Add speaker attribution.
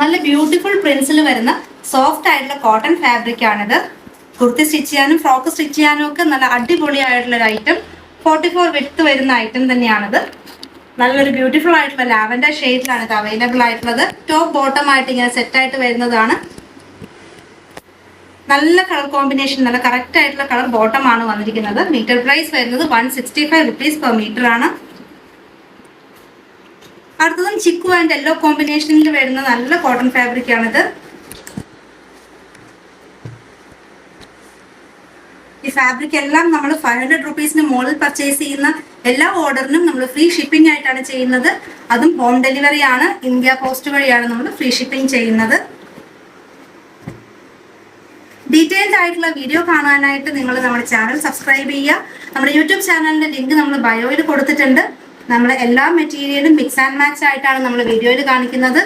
Speaker 1: നല്ല ബ്യൂട്ടിഫുൾ പ്രിന്റ്സിൽ വരുന്ന സോഫ്റ്റ് ആയിട്ടുള്ള കോട്ടൺ ഫാബ്രിക് ആണിത്. കുർത്തി സ്റ്റിച്ച് ചെയ്യാനും ഫ്രോക്ക് സ്റ്റിച്ച് ചെയ്യാനും ഒക്കെ നല്ല അടിപൊളിയായിട്ടുള്ള ഒരു ഐറ്റം. 44 വിഡ്ത്ത് വരുന്ന ഐറ്റം തന്നെയാണിത്. നല്ലൊരു ബ്യൂട്ടിഫുൾ ആയിട്ടുള്ള ലാവൻഡർ ഷെയ്ഡിലാണ് ഇത് അവൈലബിൾ ആയിട്ടുള്ളത്. ടോപ്പ് ബോട്ടം ആയിട്ട് ഇങ്ങനെ സെറ്റ് ആയിട്ട് വരുന്നതാണ്. നല്ല കളർ കോമ്പിനേഷൻ, നല്ല കറക്റ്റ് ആയിട്ടുള്ള കളർ ബോട്ടം ആണ് വന്നിരിക്കുന്നത്. മീറ്റർ പ്രൈസ് വരുന്നത് 165 റുപ്പീസ് പെർ മീറ്റർ ആണ്. അടുത്തതും ചിക്കു ആൻഡ് യെല്ലോ കോമ്പിനേഷനിൽ വരുന്ന നല്ല കോട്ടൺ ഫാബ്രിക് ആണിത്. ഈ ഫാബ്രിക് എല്ലാം നമ്മൾ 500 റുപ്പീസിന് മുകളിൽ പർച്ചേസ് ചെയ്യുന്ന എല്ലാ ഓർഡറിനും നമ്മൾ ഫ്രീ ഷിപ്പിംഗ് ആയിട്ടാണ് ചെയ്യുന്നത്. അതും ഹോം ഡെലിവറി ആണ്. ഇന്ത്യ പോസ്റ്റ് വഴിയാണ് നമ്മൾ ഫ്രീ ഷിപ്പിംഗ് ചെയ്യുന്നത്. ഡീറ്റെയിൽഡ് ആയിട്ടുള്ള വീഡിയോ കാണാനായിട്ട് നിങ്ങൾ നമ്മുടെ ചാനൽ സബ്സ്ക്രൈബ് ചെയ്യുക. നമ്മുടെ യൂട്യൂബ് ചാനലിന്റെ ലിങ്ക് നമ്മൾ ബയോയിൽ കൊടുത്തിട്ടുണ്ട്. നമ്മൾ എല്ലാ മെറ്റീരിയലും മിക്സ് ആൻഡ് മാച്ച് ആയിട്ടാണ് നമ്മൾ വീഡിയോയിൽ കാണിക്കുന്നത്.